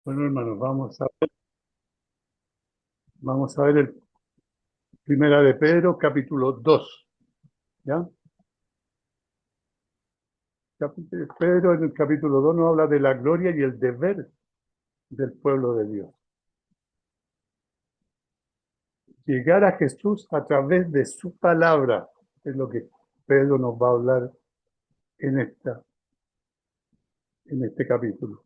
Bueno, hermanos, vamos a ver el Primera de Pedro, capítulo 2, ¿ya? Pedro en el capítulo 2 nos habla de la gloria y el deber del pueblo de Dios. Llegar a Jesús a través de su palabra es lo que Pedro nos va a hablar en este capítulo.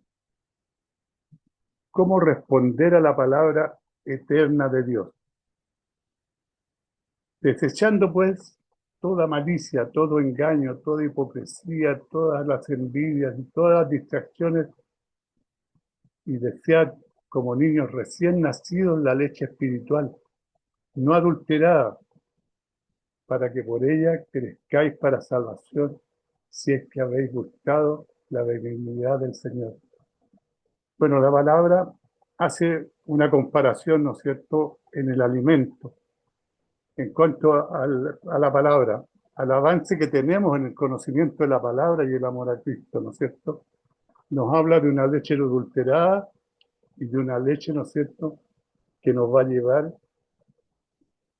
¿Cómo responder a la palabra eterna de Dios? Desechando pues toda malicia, todo engaño, toda hipocresía, todas las envidias y todas las distracciones, y desead como niños recién nacidos la leche espiritual, no adulterada, para que por ella crezcáis para salvación, si es que habéis buscado la benignidad del Señor. Bueno, la palabra hace una comparación, ¿no es cierto?, en el alimento, en cuanto a la palabra, al avance que tenemos en el conocimiento de la palabra y el amor a Cristo, ¿no es cierto? Nos habla de una leche no adulterada y de una leche, ¿no es cierto?, que nos va a llevar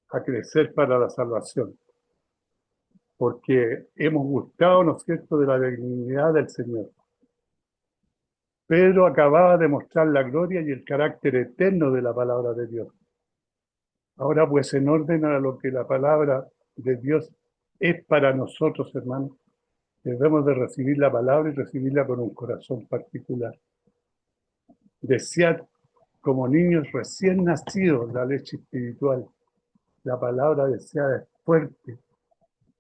a crecer para la salvación, porque hemos gustado, ¿no es cierto?, de la benignidad del Señor. Pedro acababa de mostrar la gloria y el carácter eterno de la palabra de Dios. Ahora, pues, en orden a lo que la palabra de Dios es para nosotros, hermanos, debemos de recibir la palabra y recibirla con un corazón particular. Desead como niños recién nacidos la leche espiritual. La palabra deseada es fuerte.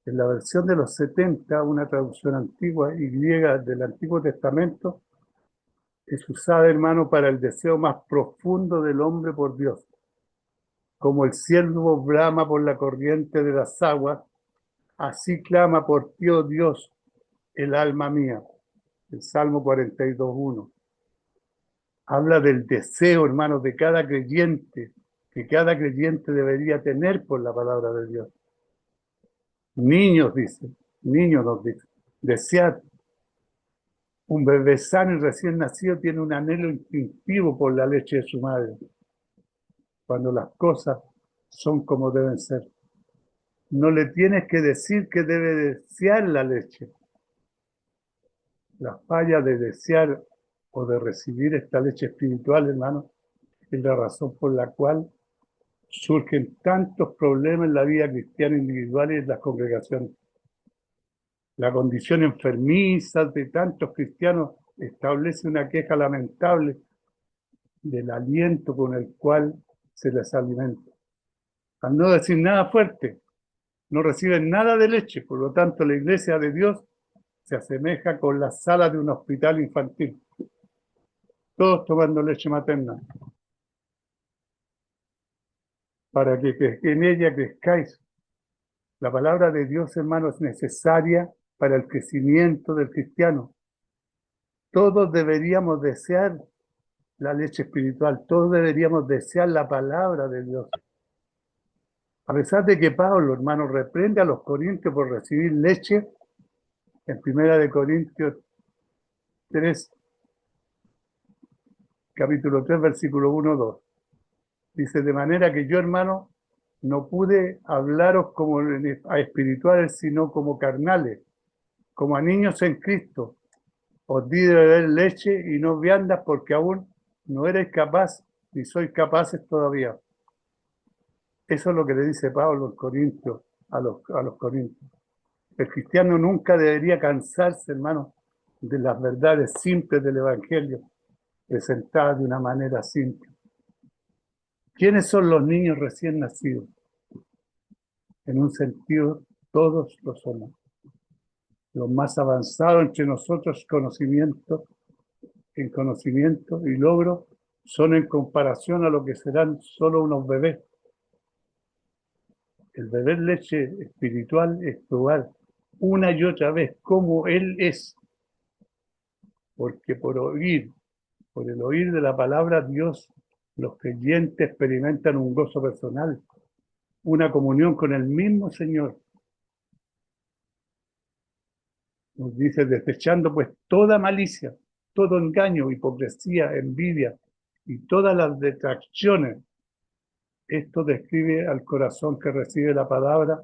En la versión de los 70, una traducción antigua y griega del Antiguo Testamento, es usada, hermano, para el deseo más profundo del hombre por Dios. Como el ciervo brama por la corriente de las aguas, así clama por ti, oh Dios, el alma mía. El Salmo 42:1. Habla del deseo, hermano, de cada creyente, que cada creyente debería tener por la palabra de Dios. Niños, dice, niños nos dice, desead. Un bebé sano y recién nacido tiene un anhelo instintivo por la leche de su madre, cuando las cosas son como deben ser. No le tienes que decir que debe desear la leche. La falla de desear o de recibir esta leche espiritual, hermano, es la razón por la cual surgen tantos problemas en la vida cristiana individual y en las congregaciones. La condición enfermiza de tantos cristianos establece una queja lamentable del aliento con el cual se les alimenta. Al no decir nada fuerte, no reciben nada de leche, por lo tanto la iglesia de Dios se asemeja con la sala de un hospital infantil, todos tomando leche materna, para que en ella crezcáis. La palabra de Dios, hermano, es necesaria para el crecimiento del cristiano. Todos deberíamos desear la leche espiritual, todos deberíamos desear la palabra de Dios. A pesar de que Pablo, hermano, reprende a los corintios por recibir leche, en 1 Corintios 3, capítulo 3, versículo 1-2, dice, de manera que yo, hermano, no pude hablaros como a espirituales, sino como carnales, como a niños en Cristo. Os di de beber leche y no viandas porque aún no erais capaz ni sois capaces todavía. Eso es lo que le dice Pablo en Corintios, a los corintios. El cristiano nunca debería cansarse, hermano, de las verdades simples del Evangelio, presentadas de una manera simple. ¿Quiénes son los niños recién nacidos? En un sentido, todos lo somos. Los más avanzados entre nosotros en conocimiento y logro son en comparación a lo que serán solo unos bebés. El beber leche espiritual es probar una y otra vez cómo Él es, porque por el oír de la palabra Dios, los creyentes experimentan un gozo personal, una comunión con el mismo Señor. Nos dice, desechando pues toda malicia, todo engaño, hipocresía, envidia, y todas las detracciones. Esto describe al corazón que recibe la palabra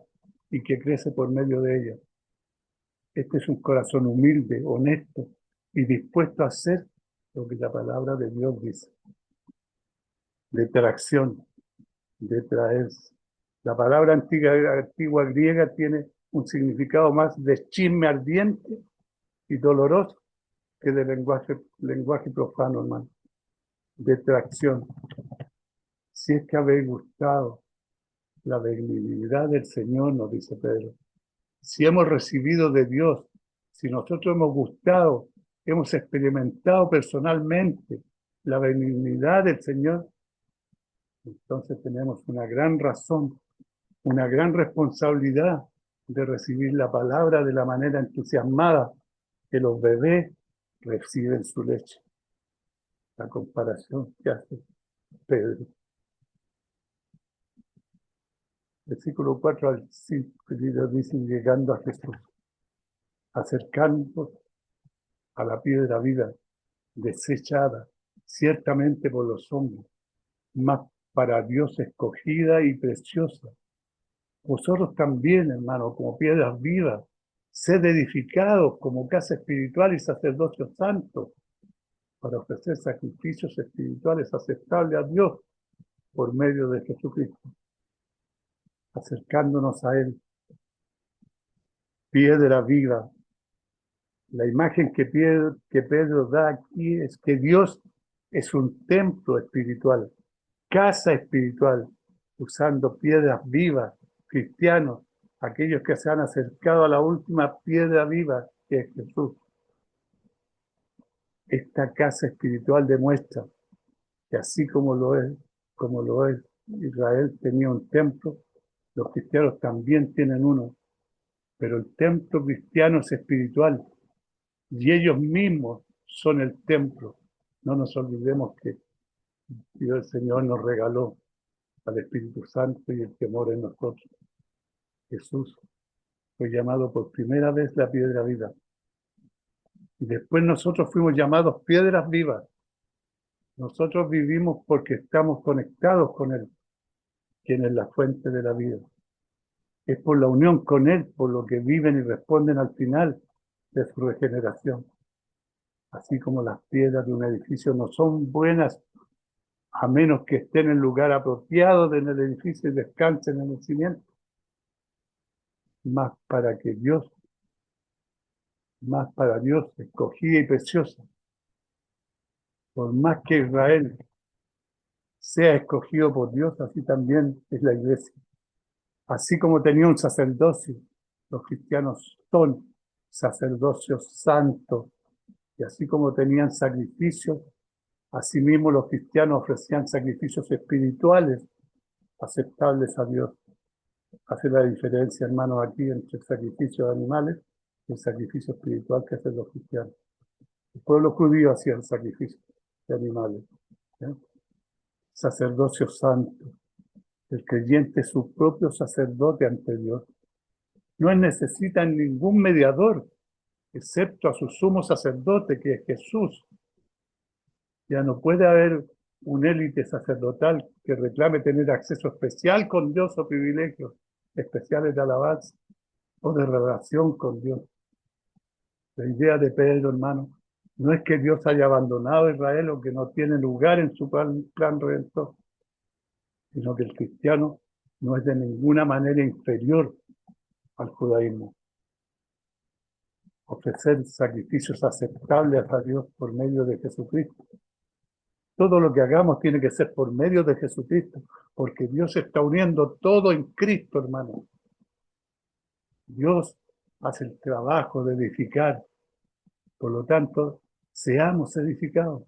y que crece por medio de ella. Este es un corazón humilde, honesto y dispuesto a hacer lo que la palabra de Dios dice. Detracción, detraerse. La palabra antigua griega tiene un significado más de chisme ardiente y doloroso que de lenguaje profano, hermano. Detracción. Si es que habéis gustado la benignidad del Señor, nos dice Pedro. Si hemos recibido de Dios, si nosotros hemos gustado, hemos experimentado personalmente la benignidad del Señor, entonces tenemos una gran razón, una gran responsabilidad de recibir la palabra de la manera entusiasmada que los bebés reciben su leche. La comparación que hace Pedro. Versículo 4 al 5, dicen, llegando a Jesús, acercándonos a la piedra viva, desechada ciertamente por los hombres, mas para Dios escogida y preciosa. Vosotros también, hermanos, como piedras vivas, sed edificados como casa espiritual y sacerdocio santo, para ofrecer sacrificios espirituales aceptables a Dios por medio de Jesucristo, acercándonos a Él. Piedra viva. La imagen que Pedro da aquí es que Dios es un templo espiritual, casa espiritual, usando piedras vivas, cristianos, aquellos que se han acercado a la última piedra viva, que es Jesús. Esta casa espiritual demuestra que así como lo es Israel tenía un templo, los cristianos también tienen uno, pero el templo cristiano es espiritual y ellos mismos son el templo. No nos olvidemos que Dios el Señor nos regaló al Espíritu Santo y el temor en nosotros. Jesús fue llamado por primera vez la piedra viva. Y después nosotros fuimos llamados piedras vivas. Nosotros vivimos porque estamos conectados con Él, quien es la fuente de la vida. Es por la unión con Él, por lo que viven y responden al final de su regeneración. Así como las piedras de un edificio no son buenas a menos que estén en el lugar apropiado en el edificio y descansen en el cimiento. Más para Dios, escogida y preciosa. Por más que Israel sea escogido por Dios, así también es la iglesia. Así como tenía un sacerdocio, los cristianos son sacerdocios santos, y así como tenían sacrificios, asimismo los cristianos ofrecían sacrificios espirituales aceptables a Dios. Hace la diferencia, hermanos, aquí entre el sacrificio de animales y el sacrificio espiritual que hacen los cristianos. El pueblo judío hacía el sacrificio de animales. Sacerdocio santo. El creyente es su propio sacerdote ante Dios. No necesita ningún mediador, excepto a su sumo sacerdote, que es Jesús. Ya no puede haber un élite sacerdotal que reclame tener acceso especial con Dios o privilegios especiales de alabanza o de relación con Dios. La idea de Pedro, hermano, no es que Dios haya abandonado a Israel o que no tiene lugar en su plan redentor, sino que el cristiano no es de ninguna manera inferior al judaísmo. Ofrecer sacrificios aceptables a Dios por medio de Jesucristo. Todo lo que hagamos tiene que ser por medio de Jesucristo, porque Dios está uniendo todo en Cristo, hermano. Dios hace el trabajo de edificar, por lo tanto, seamos edificados.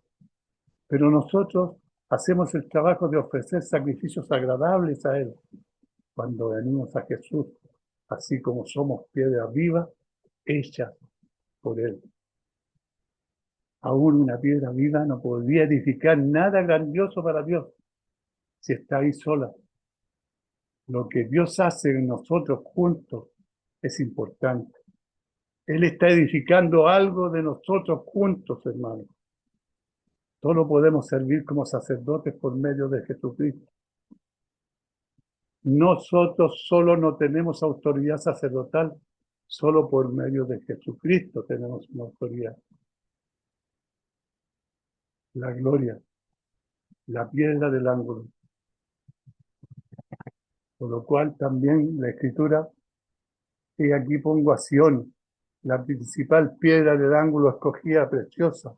Pero nosotros hacemos el trabajo de ofrecer sacrificios agradables a Él cuando venimos a Jesús, así como somos piedra viva, hecha por Él. Aún una piedra viva no podría edificar nada grandioso para Dios si está ahí sola. Lo que Dios hace en nosotros juntos es importante. Él está edificando algo de nosotros juntos, hermanos. Solo podemos servir como sacerdotes por medio de Jesucristo. Nosotros solo no tenemos autoridad sacerdotal, solo por medio de Jesucristo tenemos una autoridad. La gloria, la piedra del ángulo. Por lo cual también la Escritura, y aquí pongo a Sión, la principal piedra del ángulo escogida, preciosa,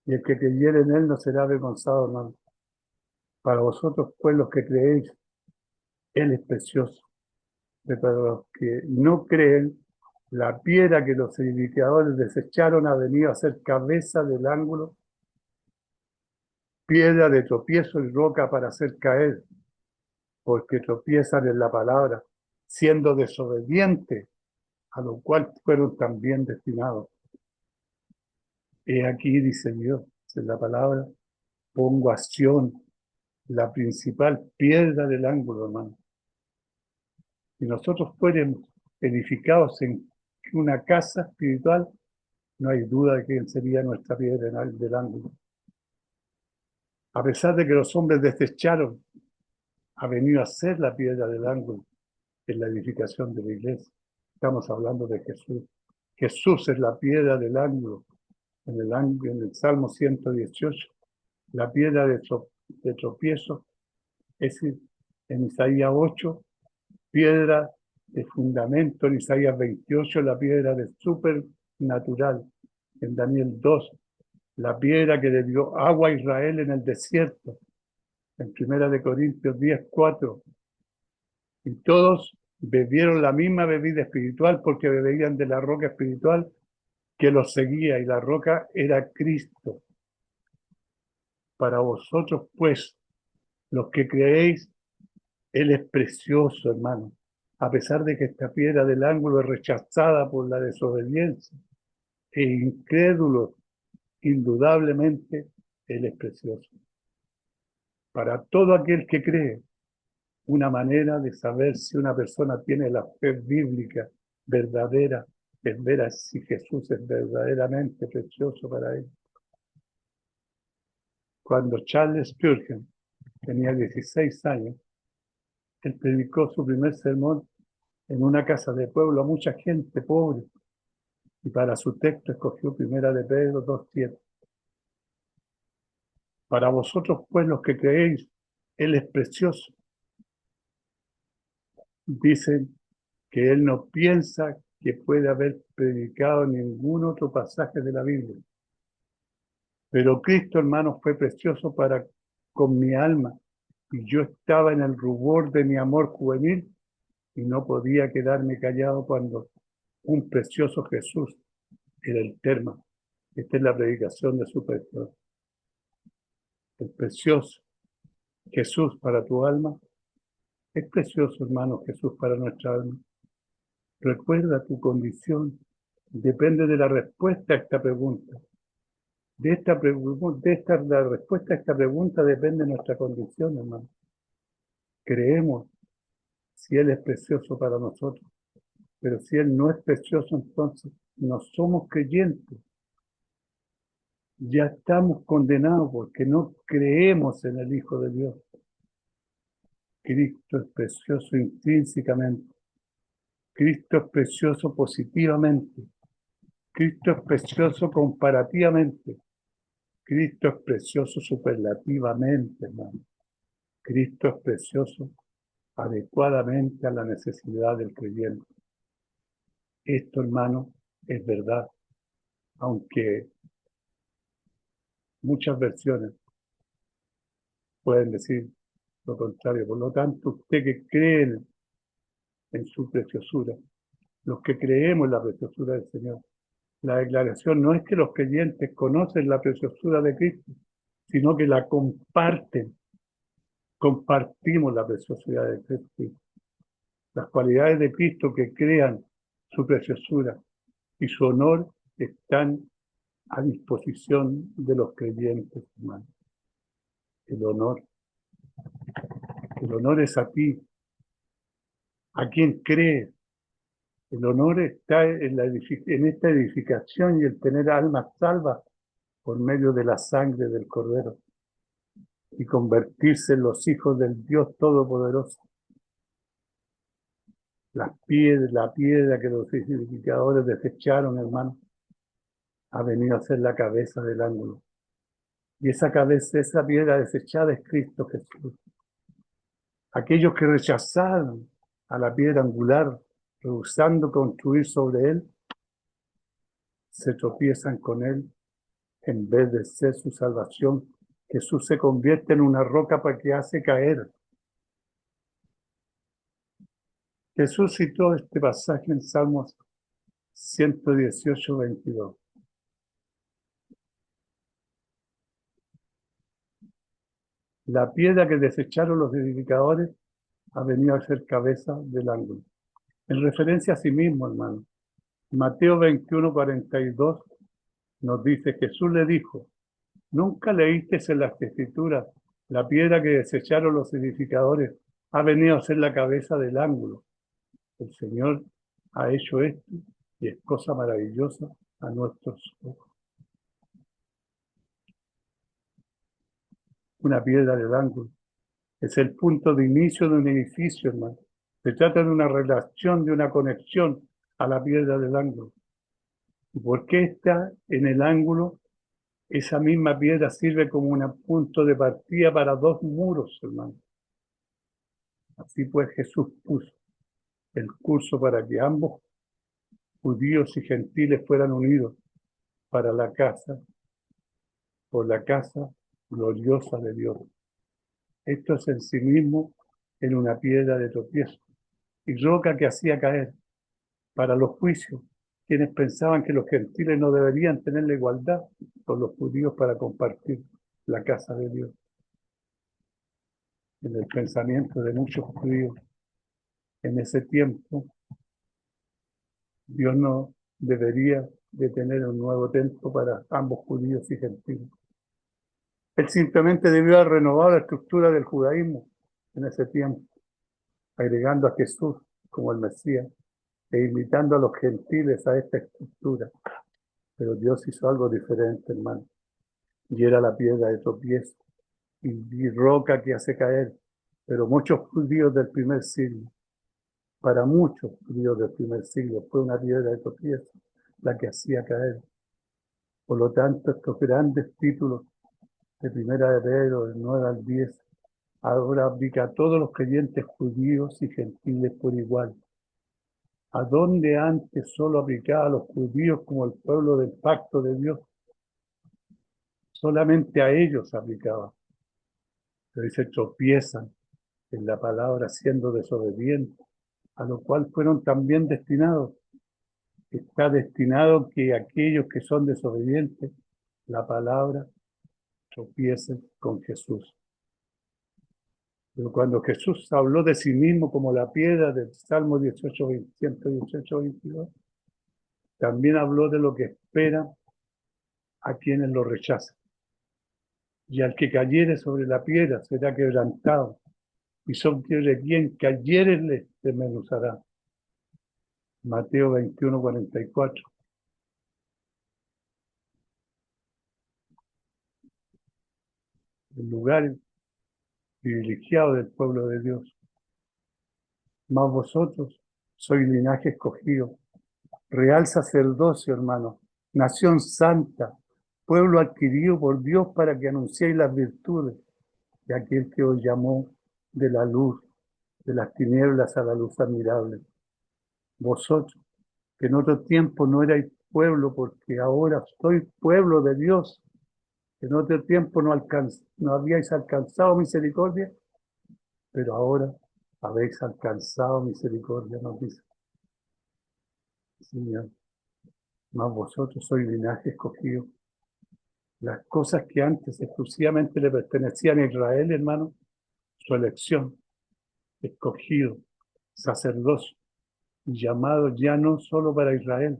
y el que creyere en él no será avergonzado, hermano. Para vosotros, pues, los que creéis, él es precioso. Pero para los que no creen, la piedra que los edificadores desecharon ha venido a ser cabeza del ángulo, piedra de tropiezo y roca para hacer caer, porque tropiezan en la palabra, siendo desobedientes, a lo cual fueron también destinados. He aquí, dice Dios, en la palabra, pongo a Sión, la principal piedra del ángulo, hermano. Si nosotros fuéramos edificados en una casa espiritual, no hay duda de quién sería nuestra piedra del ángulo. A pesar de que los hombres desecharon, ha venido a ser la piedra del ángulo en la edificación de la iglesia. Estamos hablando de Jesús. Jesús es la piedra del ángulo. En el Salmo 118, la piedra de tropiezo, es decir, en Isaías 8, piedra de fundamento, en Isaías 28, la piedra de supernatural, en Daniel 2, la piedra que le dio agua a Israel en el desierto, en 1 Corintios 10, 4, y todos bebieron la misma bebida espiritual porque bebían de la roca espiritual que los seguía, y la roca era Cristo. Para vosotros, pues, los que creéis, Él es precioso, hermano, a pesar de que esta piedra del ángulo es rechazada por la desobediencia e incrédulos, indudablemente Él es precioso. Para todo aquel que cree, una manera de saber si una persona tiene la fe bíblica verdadera es ver si Jesús es verdaderamente precioso para él. Cuando Charles Spurgeon tenía 16 años, él predicó su primer sermón en una casa de pueblo a mucha gente pobre, y para su texto escogió 1 de Pedro 2:7. Para vosotros, pues, los que creéis, Él es precioso. Dicen que él no piensa que puede haber predicado ningún otro pasaje de la Biblia. Pero Cristo, hermanos, fue precioso con mi alma, y yo estaba en el rubor de mi amor juvenil y no podía quedarme callado cuando un precioso Jesús era el tema. Esta es la predicación de su pastor. El precioso Jesús para tu alma es precioso, hermano, Jesús para nuestra alma. Recuerda tu condición, depende de la respuesta a esta pregunta. La respuesta a esta pregunta depende de nuestra condición, hermano. Creemos si Él es precioso para nosotros, pero si Él no es precioso, entonces no somos creyentes. Ya estamos condenados porque no creemos en el Hijo de Dios. Cristo es precioso intrínsecamente. Cristo es precioso positivamente. Cristo es precioso comparativamente. Cristo es precioso superlativamente, hermano. Cristo es precioso adecuadamente a la necesidad del creyente. Esto, hermano, es verdad, aunque muchas versiones pueden decir lo contrario. Por lo tanto, usted que cree en su preciosura, los que creemos en la preciosura del Señor, la declaración no es que los creyentes conocen la preciosura de Cristo, sino que la comparten. Compartimos la preciosidad de Cristo. Las cualidades de Cristo que crean su preciosura y su honor están a disposición de los creyentes, hermanos. El honor es a ti, a quien cree. El honor está en esta edificación y el tener almas salvas por medio de la sangre del Cordero y convertirse en los hijos del Dios Todopoderoso. La piedra que los edificadores desecharon, hermano, ha venido a ser la cabeza del ángulo. Y esa cabeza, esa piedra desechada es Cristo Jesús. Aquellos que rechazaron a la piedra angular, rehusando construir sobre él, se tropiezan con él en vez de ser su salvación. Jesús se convierte en una roca para que hace caer. Jesús citó este pasaje en Salmos 118, 22. La piedra que desecharon los edificadores ha venido a ser cabeza del ángulo. En referencia a sí mismo, hermano. Mateo 21, 42 nos dice, Jesús le dijo, ¿nunca leíste en las Escrituras, la piedra que desecharon los edificadores ha venido a ser la cabeza del ángulo? El Señor ha hecho esto y es cosa maravillosa a nuestros ojos. Una piedra del ángulo es el punto de inicio de un edificio, hermano. Se trata de una relación, de una conexión a la piedra del ángulo. ¿Y por qué está en el ángulo? Esa misma piedra sirve como un punto de partida para dos muros, hermano. Así pues, Jesús puso el curso para que ambos, judíos y gentiles, fueran unidos para la casa, por la casa gloriosa de Dios. Esto es en sí mismo en una piedra de tropiezo y roca que hacía caer para los juicios, quienes pensaban que los gentiles no deberían tener la igualdad con los judíos para compartir la casa de Dios. En el pensamiento de muchos judíos, en ese tiempo, Dios no debería de tener un nuevo templo para ambos judíos y gentiles. Él simplemente debió haber renovado la estructura del judaísmo en ese tiempo, agregando a Jesús como el Mesías e invitando a los gentiles a esta estructura. Pero Dios hizo algo diferente, hermano, y era la piedra de tropiezo y roca que hace caer. Pero muchos judíos del primer siglo, para muchos judíos del primer siglo, fue una piedra de tropiezo la que hacía caer. Por lo tanto, estos grandes títulos de Primera de Pedro, del 9 al 10, ahora aplica a todos los creyentes judíos y gentiles por igual. A donde antes solo aplicaba a los judíos como el pueblo del pacto de Dios, solamente a ellos aplicaba. Pero ahí se tropiezan en la palabra siendo desobedientes, a lo cual fueron también destinados. Está destinado que aquellos que son desobedientes, la palabra, tropiecen con Jesús. Pero cuando Jesús habló de sí mismo como la piedra del Salmo 18, 118, 22, también habló de lo que espera a quienes lo rechazan. Y al que cayere sobre la piedra será quebrantado, y sobre quien cayere le desmenuzará. Mateo 21, 44. El lugar privilegiado del pueblo de Dios. Mas vosotros sois linaje escogido, real sacerdocio, hermano, nación santa, pueblo adquirido por Dios para que anunciéis las virtudes de aquel que os llamó de la luz, de las tinieblas a la luz admirable. Vosotros, que en otro tiempo no erais pueblo, porque ahora sois pueblo de Dios, que en otro tiempo no habíais alcanzado misericordia, pero ahora habéis alcanzado misericordia, nos dice Señor. Mas vosotros sois linaje escogido. Las cosas que antes exclusivamente le pertenecían a Israel, hermano, su elección, escogido, sacerdocio, llamado ya no solo para Israel.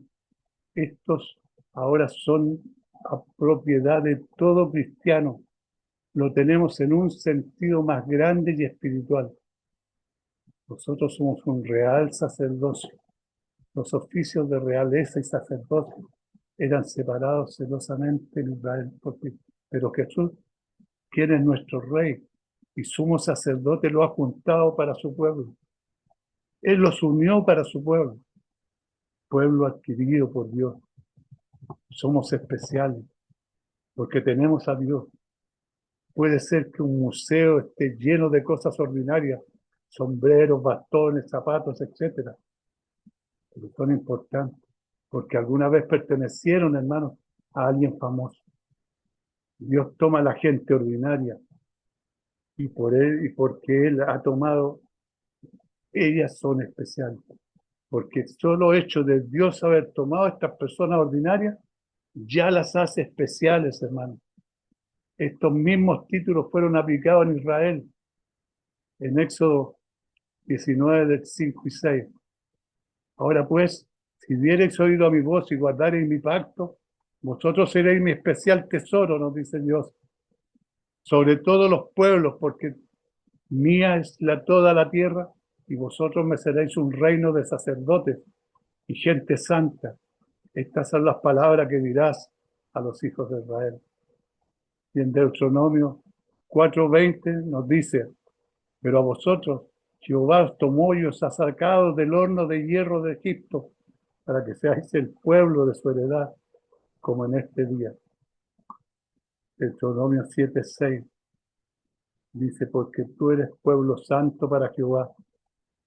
Estos ahora son a propiedad de todo cristiano. Lo tenemos en un sentido más grande y espiritual. Nosotros somos un real sacerdocio, los oficios de realeza y sacerdocio eran separados celosamente en Israel, pero Jesús, quien es nuestro Rey y sumo sacerdote, lo ha juntado para su pueblo. Él los unió para su pueblo adquirido por Dios. Somos especiales porque tenemos a Dios. Puede ser que un museo esté lleno de cosas ordinarias, sombreros, bastones, zapatos, etcétera, pero son importantes porque alguna vez pertenecieron, hermanos, a alguien famoso. Dios toma a la gente ordinaria y por él y porque Él ha tomado, ellas son especiales. Porque el solo hecho de Dios haber tomado a estas personas ordinarias ya las hace especiales, hermanos. Estos mismos títulos fueron aplicados en Israel en Éxodo 19, del 5 y 6. Ahora pues, si diereis oído a mi voz y guardareis mi pacto, vosotros seréis mi especial tesoro, nos dice Dios, sobre todos los pueblos, porque mía es toda la tierra, y vosotros me seréis un reino de sacerdotes y gente santa. Estas son las palabras que dirás a los hijos de Israel. Y en Deuteronomio 4:20 nos dice, pero a vosotros Jehová os tomó y os ha sacado del horno de hierro de Egipto, para que seáis el pueblo de su heredad, como en este día. Deuteronomio 7:6 dice, porque tú eres pueblo santo para Jehová,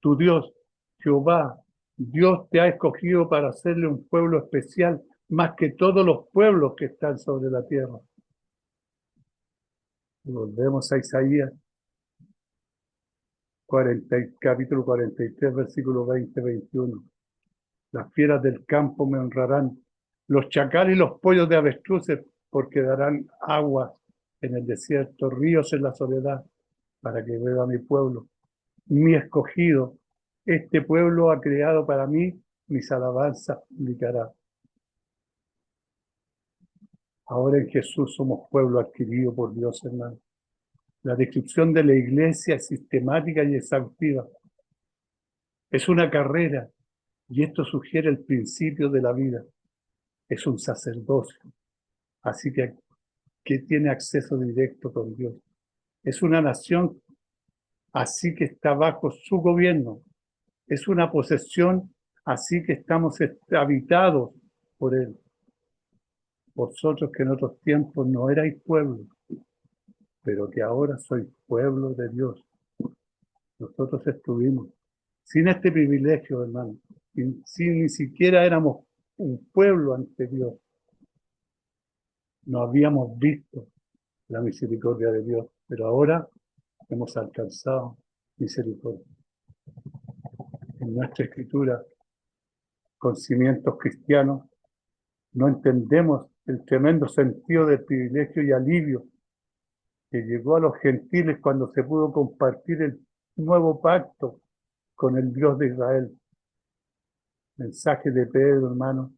tu Dios. Jehová, Dios te ha escogido para hacerle un pueblo especial, más que todos los pueblos que están sobre la tierra. Y volvemos a Isaías capítulo 43, versículo 20-21. Las fieras del campo me honrarán, los chacales y los pollos de avestruces, porque darán aguas en el desierto, ríos en la soledad, para que beba mi pueblo, mi escogido. Este pueblo ha creado para mí, mis alabanzas publicará. Ahora en Jesús somos pueblo adquirido por Dios, hermano. La descripción de la iglesia es sistemática y exhaustiva. Es una carrera, y esto sugiere el principio de la vida. Es un sacerdocio, así que tiene acceso directo con Dios. Es una nación, así que está bajo su gobierno. Es una posesión, así que estamos habitados por Él. Vosotros que en otros tiempos no erais pueblo, pero que ahora sois pueblo de Dios. Nosotros estuvimos sin este privilegio, hermano, sin ni siquiera éramos un pueblo ante Dios. No habíamos visto la misericordia de Dios, pero ahora hemos alcanzado misericordia. En nuestra escritura, con cimientos cristianos, no entendemos el tremendo sentido del privilegio y alivio que llegó a los gentiles cuando se pudo compartir el nuevo pacto con el Dios de Israel. El mensaje de Pedro, hermano,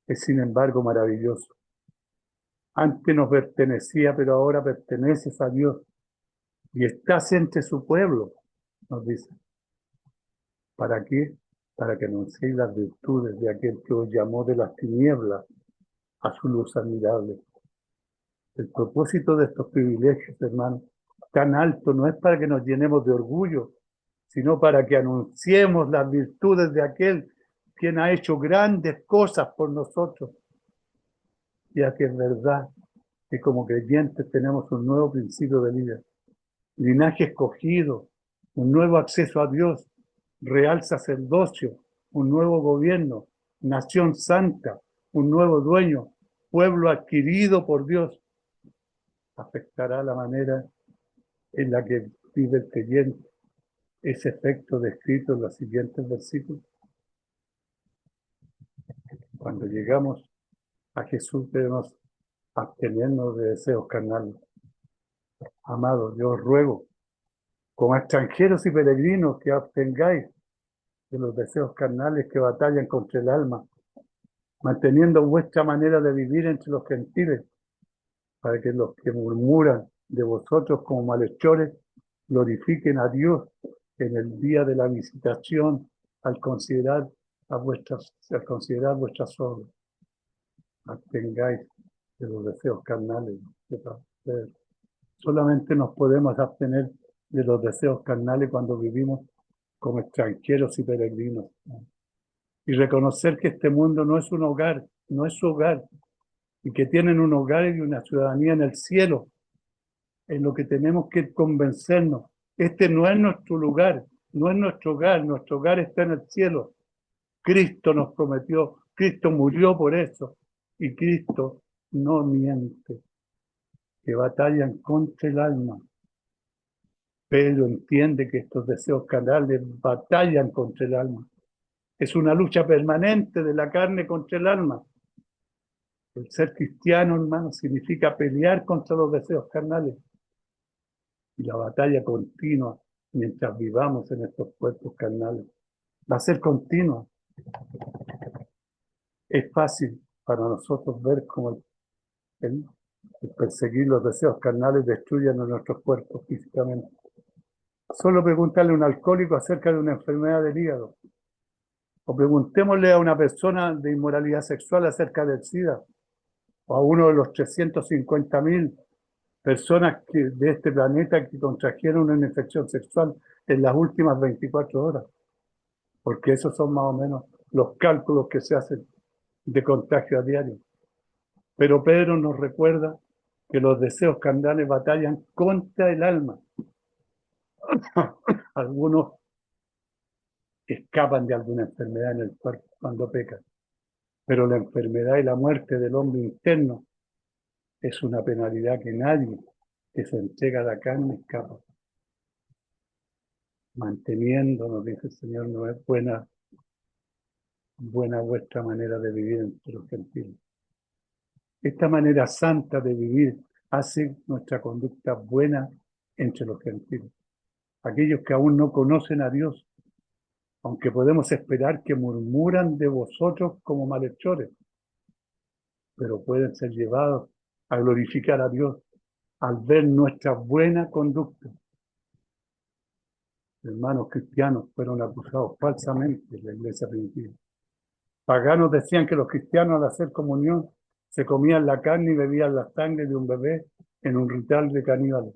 es sin embargo maravilloso. Antes nos pertenecía, pero ahora perteneces a Dios y estás entre su pueblo, nos dice. ¿Para qué? Para que anunciéis las virtudes de aquel que os llamó de las tinieblas a su luz admirable. El propósito de estos privilegios, hermano, tan alto, no es para que nos llenemos de orgullo, sino para que anunciemos las virtudes de aquel quien ha hecho grandes cosas por nosotros. Y a que es verdad que como creyentes tenemos un nuevo principio de vida, linaje escogido, un nuevo acceso a Dios, real sacerdocio, un nuevo gobierno, nación santa, un nuevo dueño, pueblo adquirido por Dios. Afectará la manera en la que vive el creyente ese efecto descrito en los siguientes versículos. Cuando llegamos a Jesús debemos abstenernos de deseos carnales. Amados, yo os ruego, como extranjeros y peregrinos, que abstengáis de los deseos carnales que batallan contra el alma, manteniendo vuestra manera de vivir entre los gentiles, para que los que murmuran de vosotros como malhechores glorifiquen a Dios en el día de la visitación al considerar vuestras obras. abstengáis de los deseos carnales. Solamente nos podemos abstener de los deseos carnales cuando vivimos como extranjeros y peregrinos. Y reconocer que este mundo no es un hogar, no es su hogar, y que tienen un hogar y una ciudadanía en el cielo, en lo que tenemos que convencernos. Este no es nuestro lugar, no es nuestro hogar está en el cielo. Cristo nos prometió, Cristo murió por eso, y Cristo no miente, que batallan contra el alma. Pedro entiende que estos deseos carnales batallan contra el alma. Es una lucha permanente de la carne contra el alma. El ser cristiano, hermano, significa pelear contra los deseos carnales. Y la batalla continua mientras vivamos en estos cuerpos carnales. Va a ser continua. Es fácil para nosotros ver cómo el perseguir los deseos carnales destruyen a nuestros cuerpos físicamente. Solo preguntarle a un alcohólico acerca de una enfermedad del hígado. O preguntémosle a una persona de inmoralidad sexual acerca del SIDA. O a uno de los 350.000 personas de este planeta que contrajeron una infección sexual en las últimas 24 horas. Porque esos son más o menos los cálculos que se hacen de contagio a diario. Pero Pedro nos recuerda que los deseos carnales batallan contra el alma. Algunos escapan de alguna enfermedad en el cuerpo cuando pecan, pero la enfermedad y la muerte del hombre interno es una penalidad que nadie que se entrega a la carne escapa. Manteniendo, nos dice el Señor, no es buena vuestra manera de vivir entre los gentiles. Esta manera santa de vivir hace nuestra conducta buena entre los gentiles. Aquellos que aún no conocen a Dios, aunque podemos esperar que murmuran de vosotros como malhechores, pero pueden ser llevados a glorificar a Dios al ver nuestra buena conducta. Hermanos cristianos fueron acusados falsamente en la iglesia primitiva. Paganos decían que los cristianos al hacer comunión se comían la carne y bebían la sangre de un bebé en un ritual de caníbales.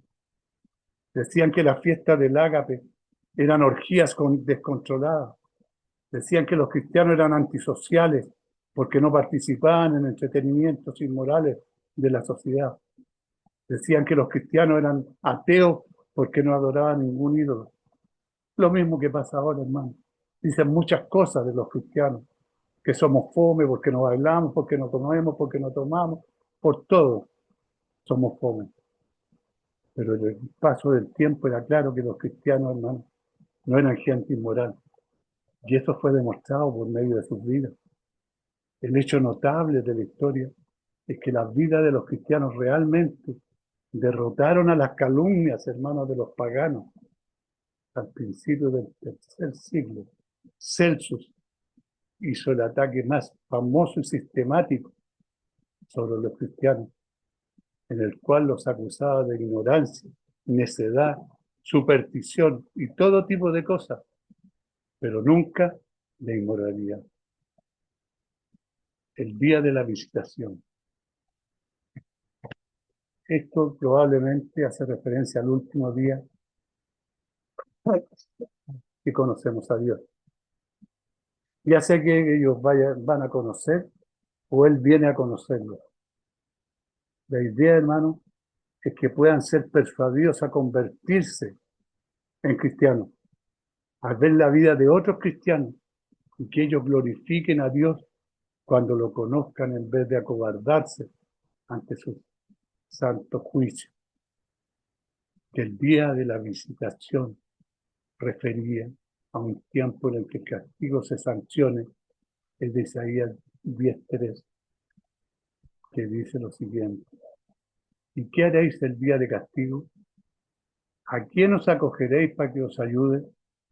Decían que las fiestas del ágape eran orgías descontroladas. Decían que los cristianos eran antisociales porque no participaban en entretenimientos inmorales de la sociedad. Decían que los cristianos eran ateos porque no adoraban ningún ídolo. Lo mismo que pasa ahora, hermano. Dicen muchas cosas de los cristianos, que somos fome porque no bailamos, porque no comemos, porque no tomamos, por todo somos fome. Pero en el paso del tiempo era claro que los cristianos, hermano, no eran gente inmoral. Y eso fue demostrado por medio de sus vidas. El hecho notable de la historia es que las vidas de los cristianos realmente derrotaron a las calumnias, hermanos, de los paganos. Al principio del tercer siglo, Celsus hizo el ataque más famoso y sistemático sobre los cristianos, en el cual los acusaba de ignorancia, necedad, superstición y todo tipo de cosas, pero nunca de inmoralidad. El día de la visitación. Esto probablemente hace referencia al último día que conocemos a Dios. Ya sea que ellos van a conocer o Él viene a conocerlos. La idea, hermano, es que puedan ser persuadidos a convertirse en cristianos, a ver la vida de otros cristianos y que ellos glorifiquen a Dios cuando lo conozcan en vez de acobardarse ante sus santos juicios. Que el día de la visitación refería a un tiempo en el que el castigo se sancione, es de Isaías 10:3, que dice lo siguiente: ¿y qué haréis el día de castigo? ¿A quién os acogeréis para que os ayude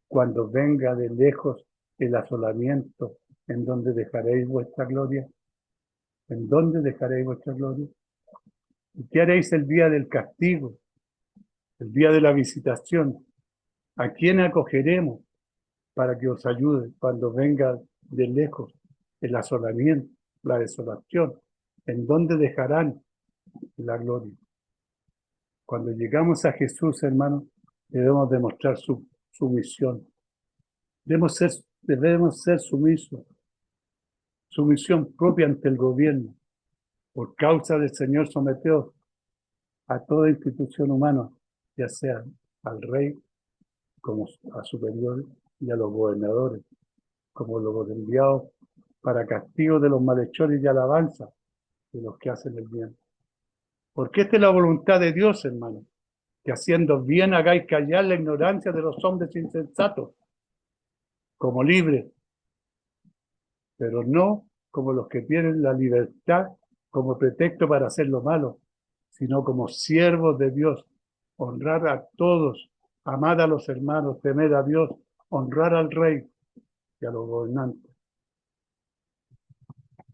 cuando venga de lejos el asolamiento? ¿En dónde dejaréis vuestra gloria? ¿En dónde dejaréis vuestra gloria? ¿Y qué haréis el día del castigo? El día de la visitación. ¿A quién acogeremos para que os ayude cuando venga de lejos el asolamiento, la desolación? ¿En dónde dejarán la gloria? Cuando llegamos a Jesús, hermano, debemos demostrar su misión. Debemos ser sumisos, su misión propia ante el gobierno. Por causa del Señor, someteos a toda institución humana, ya sea al rey como a superiores y a los gobernadores, como los enviados para castigo de los malhechores y alabanza de los que hacen el bien. Porque esta es la voluntad de Dios, hermano, que haciendo bien hagáis callar la ignorancia de los hombres insensatos, como libres, pero no como los que tienen la libertad como pretexto para hacer lo malo, sino como siervos de Dios, honrar a todos, amar a los hermanos, temer a Dios, honrar al rey y a los gobernantes,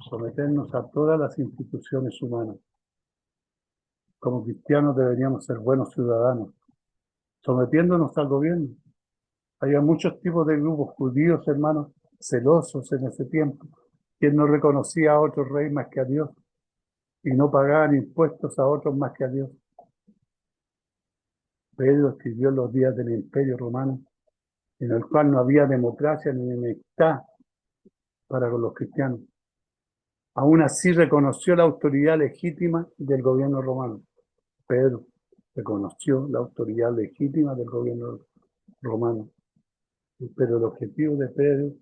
someternos a todas las instituciones humanas. Como cristianos deberíamos ser buenos ciudadanos, sometiéndonos al gobierno. Había muchos tipos de grupos judíos, hermanos, celosos en ese tiempo, quien no reconocía a otro rey más que a Dios y no pagaban impuestos a otros más que a Dios. Pedro escribió en los días del Imperio Romano, en el cual no había democracia ni enemistad para con los cristianos. Aún así reconoció la autoridad legítima del gobierno romano. Pedro reconoció la autoridad legítima del gobierno romano. Pero el objetivo de Pedro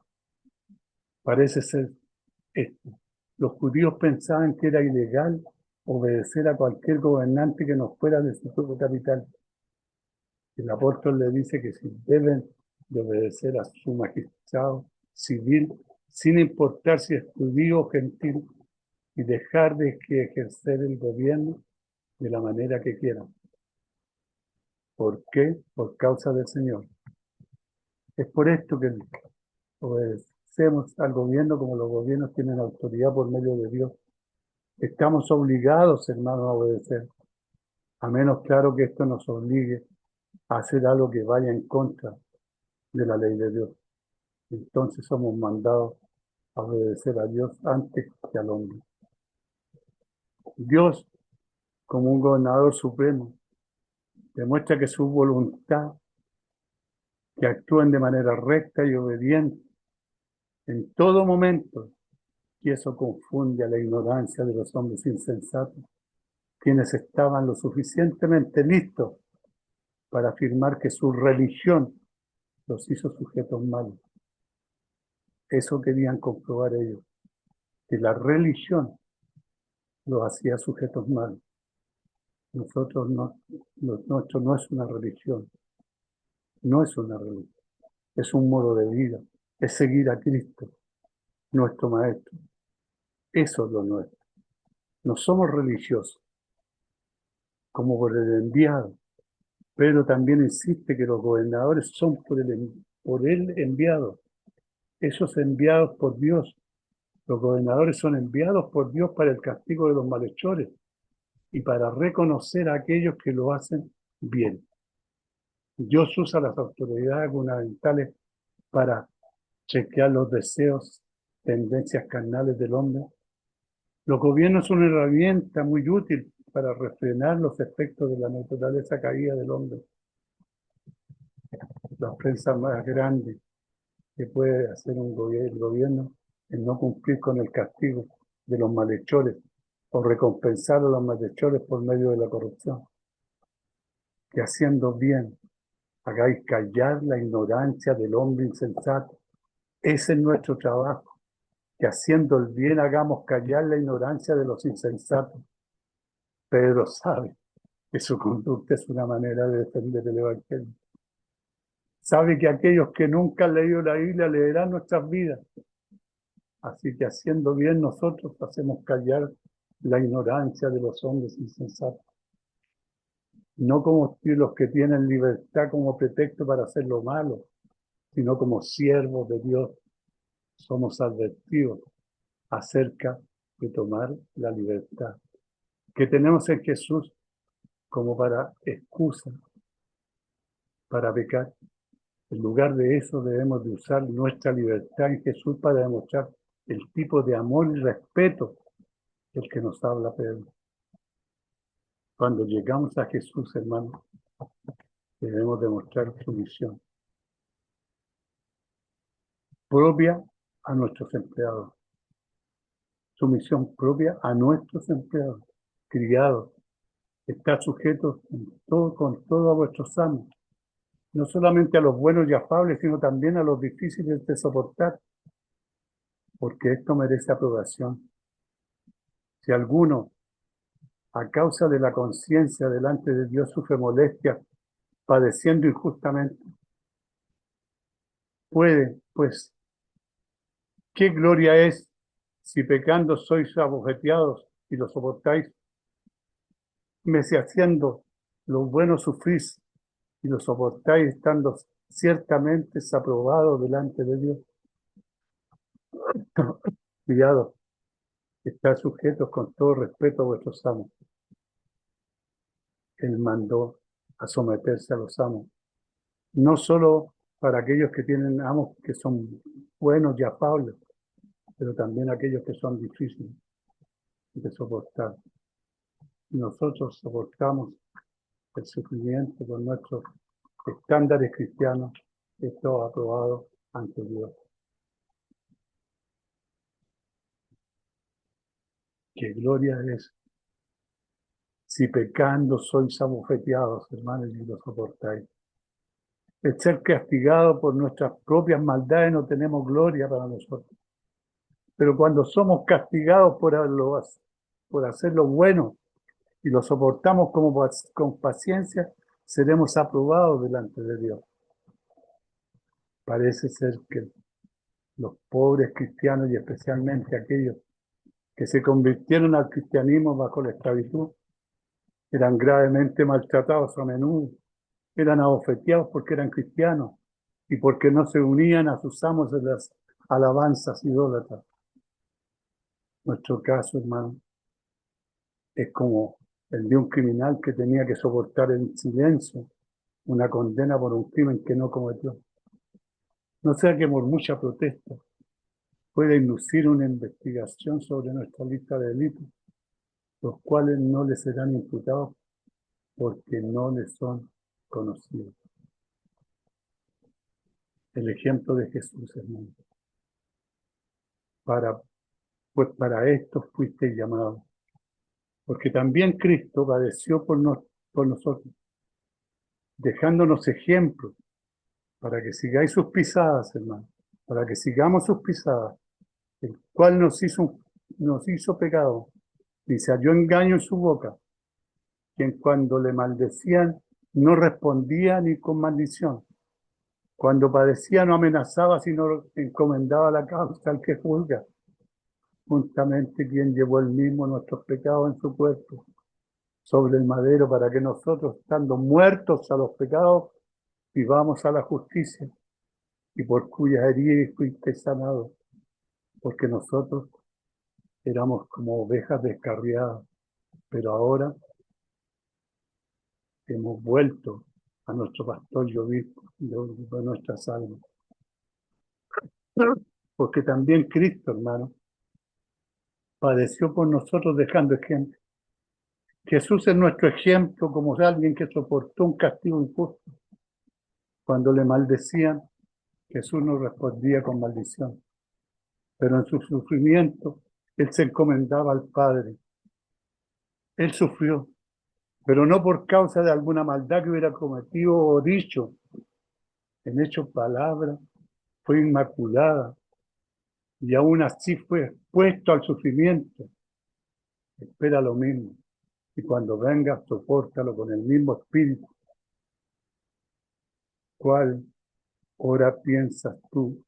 parece ser este. Los judíos pensaban que era ilegal obedecer a cualquier gobernante que no fuera de su propia capital. El apóstol le dice que si deben de obedecer a su magistrado civil, sin importar si es judío o gentil, y dejar de ejercer el gobierno de la manera que quieran. ¿Por qué? Por causa del Señor. Es por esto que obedecemos al gobierno como los gobiernos tienen autoridad por medio de Dios. Estamos obligados, hermanos, a obedecer, a menos claro que esto nos obligue a hacer algo que vaya en contra de la ley de Dios. Entonces somos mandados a obedecer a Dios antes que al hombre. Dios, como un gobernador supremo, demuestra que su voluntad, que actúen de manera recta y obediente en todo momento, y eso confunde a la ignorancia de los hombres insensatos, quienes estaban lo suficientemente listos para afirmar que su religión los hizo sujetos malos. Eso querían comprobar ellos, que la religión los hacía sujetos malos. Nosotros no, nuestro no es una religión, no es una religión, es un modo de vida, es seguir a Cristo, nuestro Maestro. Eso es lo nuestro. No somos religiosos, como por el enviado. Pero también insiste que los gobernadores son por él enviados. Esos enviados por Dios. Los gobernadores son enviados por Dios para el castigo de los malhechores y para reconocer a aquellos que lo hacen bien. Dios usa las autoridades gubernamentales para chequear los deseos, tendencias carnales del hombre. Los gobiernos son una herramienta muy útil para refrenar los efectos de la naturaleza caída del hombre. La ofensa más grande que puede hacer el gobierno es no cumplir con el castigo de los malhechores o recompensar a los malhechores por medio de la corrupción. Que haciendo bien hagáis callar la ignorancia del hombre insensato. Ese es nuestro trabajo. Que haciendo el bien hagamos callar la ignorancia de los insensatos. Pedro sabe que su conducta es una manera de defender el Evangelio. Sabe que aquellos que nunca han leído la Biblia leerán nuestras vidas. Así que haciendo bien nosotros hacemos callar la ignorancia de los hombres insensatos. No como los que tienen libertad como pretexto para hacer lo malo, sino como siervos de Dios. Somos advertidos acerca de tomar la libertad que tenemos en Jesús como para excusa para pecar. En lugar de eso debemos de usar nuestra libertad en Jesús para demostrar el tipo de amor y respeto el que nos habla Pedro. Cuando llegamos a Jesús, hermano, debemos demostrar sumisión propia a nuestros empleados, sumisión propia a nuestros empleados, criados, estar sujetos con todo a vuestros amos, no solamente a los buenos y afables, sino también a los difíciles de soportar, porque esto merece aprobación. Si alguno, a causa de la conciencia delante de Dios, sufre molestias, padeciendo injustamente, puede, pues, ¿qué gloria es si pecando sois abofeteados y lo soportáis? Si haciendo lo bueno sufrís y lo soportáis, estando ciertamente desaprobados delante de Dios. Cuidado, estar sujetos con todo respeto a vuestros amos. Él mandó a someterse a los amos, no solo para aquellos que tienen amos que son buenos y afables, pero también aquellos que son difíciles de soportar. Nosotros soportamos el sufrimiento con nuestros estándares cristianos, esto aprobado ante Dios. ¡Qué gloria es! Si pecando sois abofeteados, hermanos, y lo soportáis. El ser castigado por nuestras propias maldades no tenemos gloria para nosotros. Pero cuando somos castigados por hacer lo bueno y lo soportamos con paciencia, seremos aprobados delante de Dios. Parece ser que los pobres cristianos, y especialmente aquellos que se convirtieron al cristianismo bajo la esclavitud, eran gravemente maltratados a menudo, eran abofeteados porque eran cristianos y porque no se unían a sus amos en las alabanzas idólatras. Nuestro caso, hermano, es como el de un criminal que tenía que soportar en silencio una condena por un crimen que no cometió. No sea que por mucha protesta pueda inducir una investigación sobre nuestra lista de delitos, los cuales no les serán imputados porque no les son conocidos. El ejemplo de Jesús, hermano. Pues para esto fuiste llamado, porque también Cristo padeció por nosotros, dejándonos ejemplos para que sigáis sus pisadas, hermano, para que sigamos sus pisadas, el cual nos hizo pecado, y se halló engaño en su boca, quien cuando le maldecían no respondía ni con maldición, cuando padecía no amenazaba, sino encomendaba la causa al que juzga, juntamente quien llevó él mismo nuestros pecados en su cuerpo sobre el madero, para que nosotros, estando muertos a los pecados, vivamos a la justicia, y por cuyas heridas fuiste sanados, porque nosotros éramos como ovejas descarriadas, pero ahora hemos vuelto a nuestro pastor y obispo de nuestras almas. Porque también Cristo, hermano, padeció por nosotros dejando ejemplo. Jesús es nuestro ejemplo como alguien que soportó un castigo injusto. Cuando le maldecían, Jesús no respondía con maldición, pero en su sufrimiento Él se encomendaba al Padre. Él sufrió, pero no por causa de alguna maldad que hubiera cometido o dicho. En hecho, palabra, fue inmaculada y aún así fue expuesto al sufrimiento. Espera lo mismo y cuando venga, sopórtalo con el mismo espíritu. ¿Cuál hora piensas tú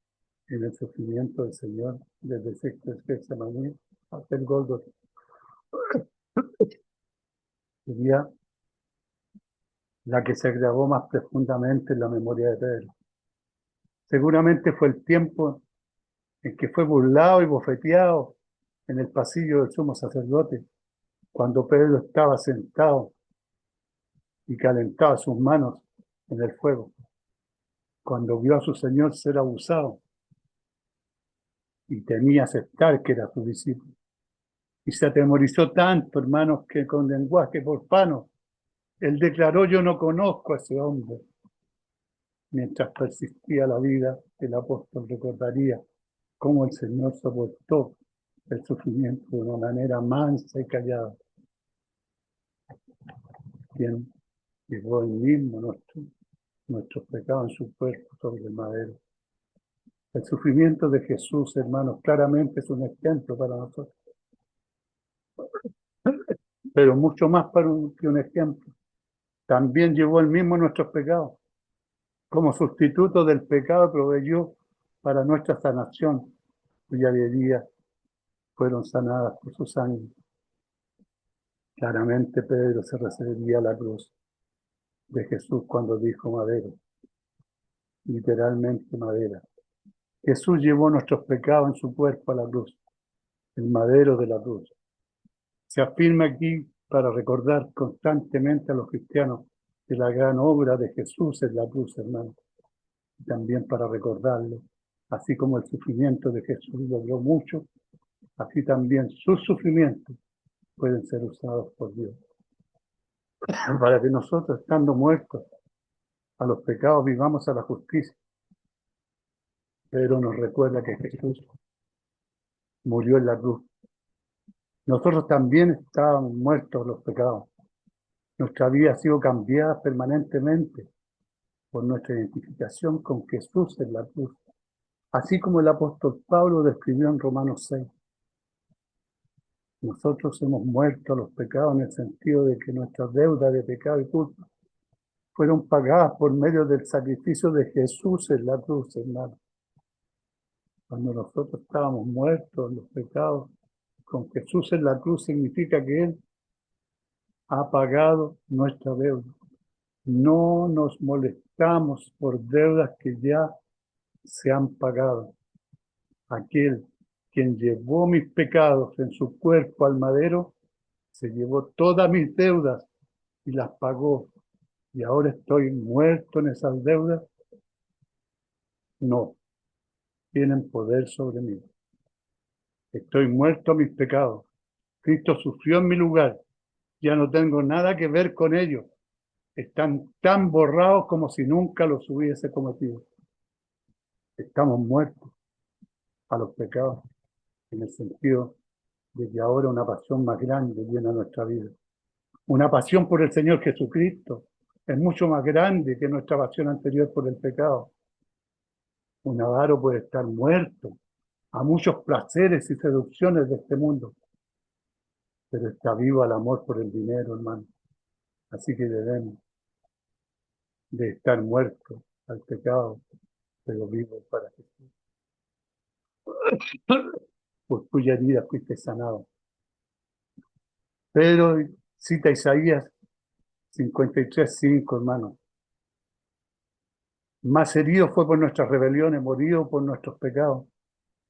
en el sufrimiento del Señor desde sexto Getsemaní hasta el Gólgota? Sería la que se grabó más profundamente en la memoria de Pedro. Seguramente fue el tiempo en que fue burlado y bofeteado en el pasillo del sumo sacerdote, cuando Pedro estaba sentado y calentaba sus manos en el fuego, cuando vio a su Señor ser abusado y temía aceptar que era su discípulo. Y se atemorizó tanto, hermanos, que con lenguaje profano, él declaró: yo no conozco a ese hombre. Mientras persistía la vida, el apóstol recordaría cómo el Señor soportó el sufrimiento de una manera mansa y callada, quien llevó él mismo nuestros pecados en su cuerpo sobre el madero. El sufrimiento de Jesús, hermanos, claramente es un ejemplo para nosotros, pero mucho más que un ejemplo. También llevó él mismo nuestros pecados. Como sustituto del pecado proveyó para nuestra sanación, cuyas heridas fueron sanadas por su sangre. Claramente Pedro se refería a la cruz de Jesús cuando dijo madero, literalmente madera. Jesús llevó nuestros pecados en su cuerpo a la cruz, el madero de la cruz. Se afirma aquí para recordar constantemente a los cristianos de la gran obra de Jesús en la cruz, hermano. Y también para recordarlo, así como el sufrimiento de Jesús logró mucho, así también sus sufrimientos pueden ser usados por Dios. Para que nosotros, estando muertos a los pecados, vivamos a la justicia. Pero nos recuerda que Jesús murió en la cruz. Nosotros también estábamos muertos a los pecados. Nuestra vida ha sido cambiada permanentemente por nuestra identificación con Jesús en la cruz. Así como el apóstol Pablo describió en Romanos 6. Nosotros hemos muerto a los pecados en el sentido de que nuestras deudas de pecado y culpa fueron pagadas por medio del sacrificio de Jesús en la cruz, hermano. Cuando nosotros estábamos muertos en los pecados, con Jesús en la cruz significa que Él ha pagado nuestra deuda. No nos molestamos por deudas que ya se han pagado. Aquel quien llevó mis pecados en su cuerpo al madero, se llevó todas mis deudas y las pagó. Y ahora estoy muerto en esas deudas. No, tienen poder sobre mí. Estoy muerto a mis pecados. Cristo sufrió en mi lugar. Ya no tengo nada que ver con ellos. Están tan borrados como si nunca los hubiese cometido. Estamos muertos a los pecados, en el sentido de que ahora una pasión más grande llena nuestra vida. Una pasión por el Señor Jesucristo es mucho más grande que nuestra pasión anterior por el pecado. Un avaro puede estar muerto a muchos placeres y seducciones de este mundo, pero está vivo al amor por el dinero, hermano. Así que debemos de estar muertos al pecado, pero vivos para Jesús. Por cuya herida fuiste sanado. Pedro cita Isaías 53:5, hermano. Más herido fue por nuestras rebeliones, morido por nuestros pecados.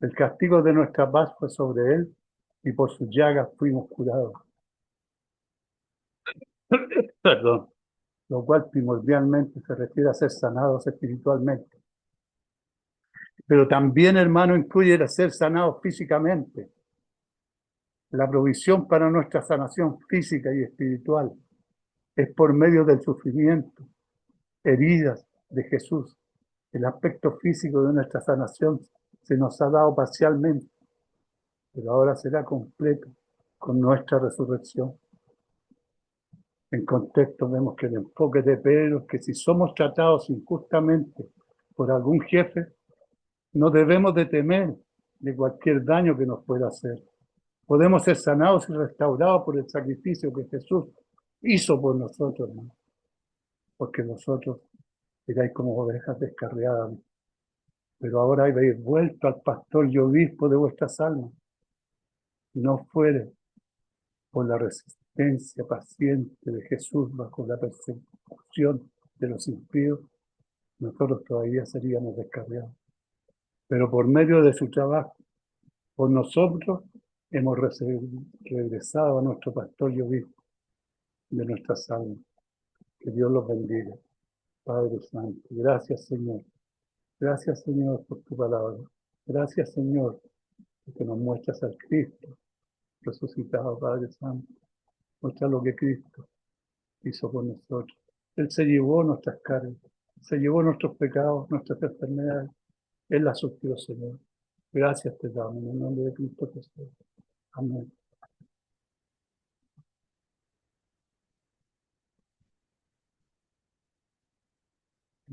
El castigo de nuestra paz fue sobre él, y por sus llagas fuimos curados. Perdón. Lo cual primordialmente se refiere a ser sanados espiritualmente. Pero también, hermano, incluye el ser sanados físicamente. La provisión para nuestra sanación física y espiritual es por medio del sufrimiento, heridas de Jesús. El aspecto físico de nuestra sanación se nos ha dado parcialmente, pero ahora será completo con nuestra resurrección. En contexto vemos que el enfoque de Pedro es que si somos tratados injustamente por algún jefe, no debemos de temer de cualquier daño que nos pueda hacer. Podemos ser sanados y restaurados por el sacrificio que Jesús hizo por nosotros, hermano. Porque vosotros erais como ovejas descarriadas, pero ahora habéis vuelto al pastor y obispo de vuestras almas. No fuere por la resistencia paciente de Jesús bajo la persecución de los impíos, nosotros todavía seríamos descarriados. Pero por medio de su trabajo, por nosotros hemos regresado a nuestro pastor y obispo de nuestras almas. Que Dios los bendiga. Padre Santo, gracias Señor. Gracias Señor por tu palabra. Gracias Señor porque nos muestras al Cristo resucitado, Padre Santo. Muestra lo que Cristo hizo por nosotros. Él se llevó nuestras cargas, se llevó nuestros pecados, nuestras enfermedades. Él las sufrió, Señor. Gracias te damos en el nombre de Cristo Jesús. Amén.